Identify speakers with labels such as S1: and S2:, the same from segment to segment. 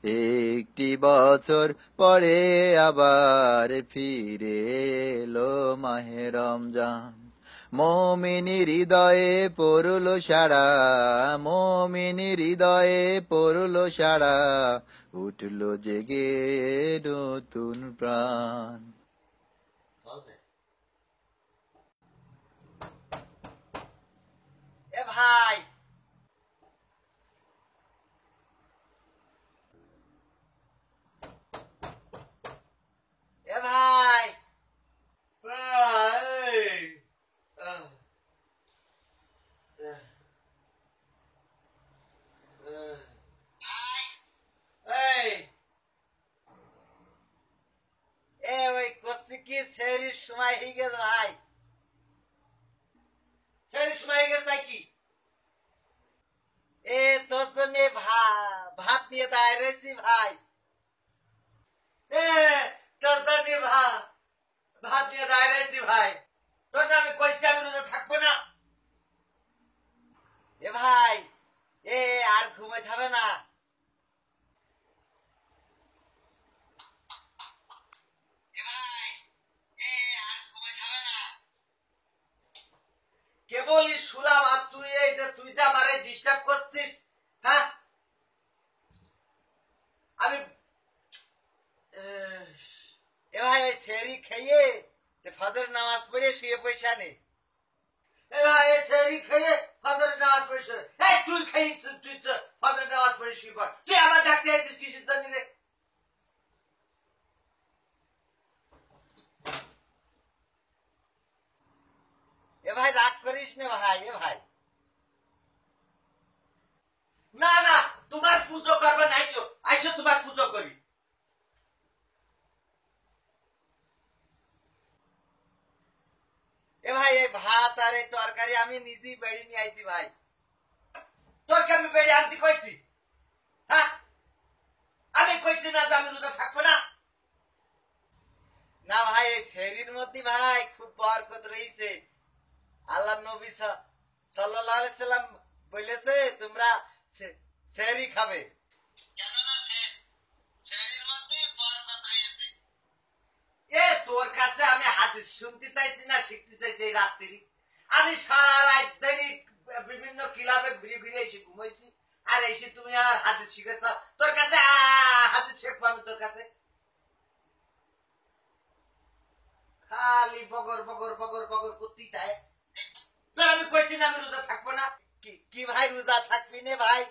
S1: একটি বছর পরে আবার ফিরে এলো মাহে রমজান। মুমিনি হৃদয়ে পড়ল সাড়া, মুমিনি হৃদয়ে পড়ল সাড়া, উঠল জেগে নতুন প্রাণ।
S2: এ ভাই, এ ভাই, ওই করছি কি সেরির সময় হয়ে গেছে ভাই, সেরির সময় হয়ে গেছে নাকি? এ তোর জন্য ভাত নিয়ে দাঁড়িয়ে রয়েছি ভাই। এ তোর জন্য ভাত নিয়ে দাঁড়িয়ে রয়েছি ভাই। তোর না আমি কইছি আমি রোজা থাকবো না। এ ভাই, এ আর ঘুমাইতে হবে না। কেবলই শুলাম আর তুই এই যে তুই যে আমারে ডিস্টার্ব করছিস। হ্যাঁ, আমি এ ভাই এই ছেড়ি খেয়ে ফজর নামাজ পড়ে শুয়ে পয়সা নেই। এ ভাই এই ছেড়ি খেয়ে ফজর নামাজ পড়ে শুয়ে, এই তুই খেয়েছিস, তুই তো ফজর নামাজ পড়ে শুয়ে পড়। তুই আমার ডাকতে আইছিস কিসের জন্য রে? এ ভাই রাগ করিস না ভাই। এ ভাই, না না, তোমার পুজো করবে না, আইসো আইসো তোমার পুজো করি। এ ভাই এই ভাত আর এই তরকারি আমি নিজেই বেড়ে নিয়ে আইছি ভাই। তোকে আমি বেড়ে আনতে কইছি? হ্যাঁ, আমি কইছি না যে আমি রোজা থাকবো না? না ভাই, এই ছেড়ির মধ্যে ভাই খুব বরকত রয়েছে। আল্লাহ নবী সাল্লাল্লাহু আলাইহি সাল্লাম বলেছে তোমরা সেহরি খাবে। এ তোর কাছে আমি হাদিস শুনতে চাইছি না শিখতে চাইছি এই রাত্রি? আমি সারা রাত ধরে বিভিন্ন ক্লাবে ঘুরে ঘুরে এসে ঘুমাইছি, আর এসে তুমি আর হাদিস শিখেছ? তোর কাছে হাদিস শিখবো আমি তোর কাছে? খালি বগর বগর বগর বগর করতেই তাই। তোর আমি কইছি না আমি রোজা থাকবো না? কি ভাই রোজা থাকবি নে ভাই?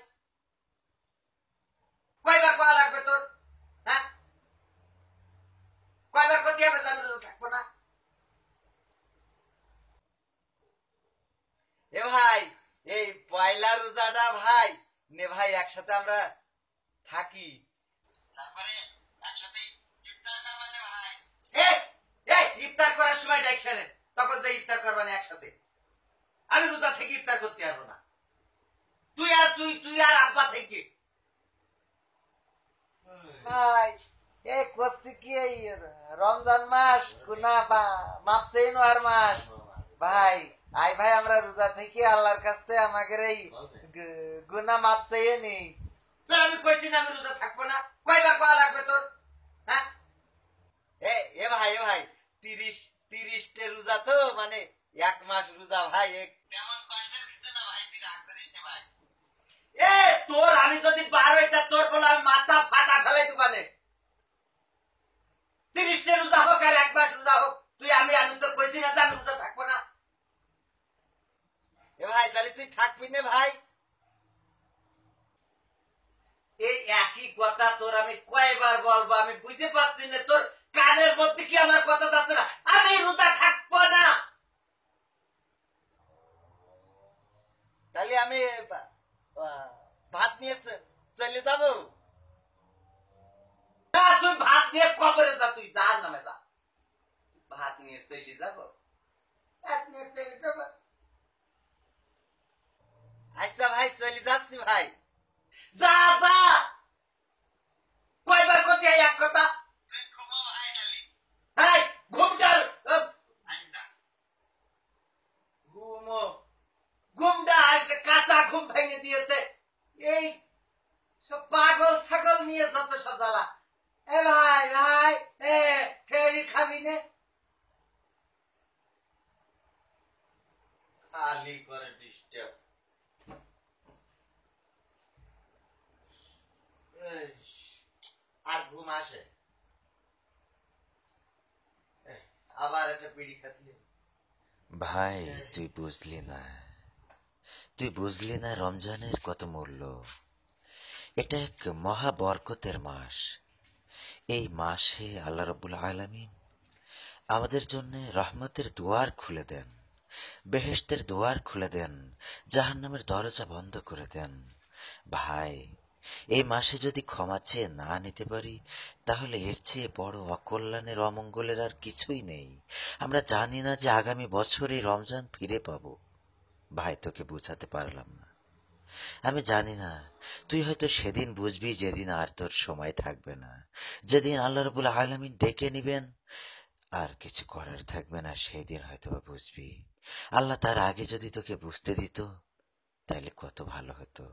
S2: কয়বার কয়া লাগবে তোর? হ্যাঁ, কয়বার করতে হবে যে আমি রোজা থাকবো না? এ ভাই, এই পয়লা রোজাটা ভাই নে ভাই, একসাথে আমরা থাকি, তারপরে একসাথে ইফতার করবা না ভাই। এ এ ইফতার করার সময় ডাকছেন, তখন যে ইফতার করবা না একসাথে? আমি রোজা থেকে ইফতার করতে পারবো না। তুই আর আব্বা থেকে ভাই। এই করছি কি এই রমজান মাস গুনা মাপ চেয়ে নেওয়ার মাস ভাই। আই ভাই আমরা রোজা থেকে আল্লাহর কাছে আমাদের এই গুনা মাপ চেয়ে নেই। তোর আমি কইছি না আমি রোজা থাকবো না? কয়বার কয়া লাগবে তোর? হ্যাঁ, এ ভাই, এ ভাই, 30 রোজা তো মানে 1 মাস রোজা ভাই। তেমন কষ্টের কিছু না ভাই, তুই রাগ করিস না ভাই। এ তোর আমি যদি 12টা তোর বলে আমি মাথা ফাটা ফেলাই দোকানে। 30 রোজা হোক আর 1 মাস রোজা হোক, তুই আমি তো কইছি না যে আমি রোজা থাকবো না? এ ভাই তাহলে তুই থাকবি না ভাই? এই একই কথা তোর আমি কয়বার বলবো, আমি বুঝতে পারছি না তোর কানের মধ্যে কি আমার কথা যাচ্ছে না? আমি রোজা থাকবো না। তাহলে আমি ভাত নিয়ে চলে যাব না? তুই ভাত নিয়ে কবরে যা, তুই যা নামে যা। ভাত নিয়ে চলে যাব, ভাত নিয়ে চলে যাব। আচ্ছা ভাই চলে যাচ্ছি ভাই। যা যা, কয়বার করতে এক কথা? হ্যাঁ, ঘুমটার ঘুমো, ঘুমটা কাঁচা ঘুম ভেঙে দিয়েছে। এই সব পাগল ছাগল নিয়ে যত সব জ্বালা। এ ভাই ভাই, এ সেহরি খাবি নে? খালি করে ডিস্টার্ব। আর ঘুম আসে, আবার একটা বিড়ি খাতলি।
S3: ভাই তুই বুঝলি না, তুই বুঝলি না রমজানের কত মূল্য। এটা এক মহা বরকতের মাস। এই মাসে আল্লাহ রাব্বুল আলামিন আমাদের জন্য রহমতের দুয়ার খুলে দেন, বেহেশতের দুয়ার খুলে দেন, জাহান্নামের দরজা বন্ধ করে দেন। ভাই, এই মাসে যদি ক্ষমা চেয়ে না নিতে পারি, তাহলে এর চেয়ে বড় অকল্যাণের অমঙ্গলের আর কিছুই নেই। আমরা জানি না যে আগামী বছর এই রমজান ফিরে পাবো। ভাই, তোকে বুঝাতে পারলাম না। আমি জানি না, তুই হয়তো সেদিন বুঝবি যেদিন আর তোর সময় থাকবে না, যেদিন আল্লাহ রাব্বুল আলামিন ডেকে নিবেন, আর কিছু করার থাকবে না, সেই দিন হয়তো বুঝবি। আল্লাহ তার আগে যদি তোকে বুঝতে দিত, তাহলে কত ভালো হতো।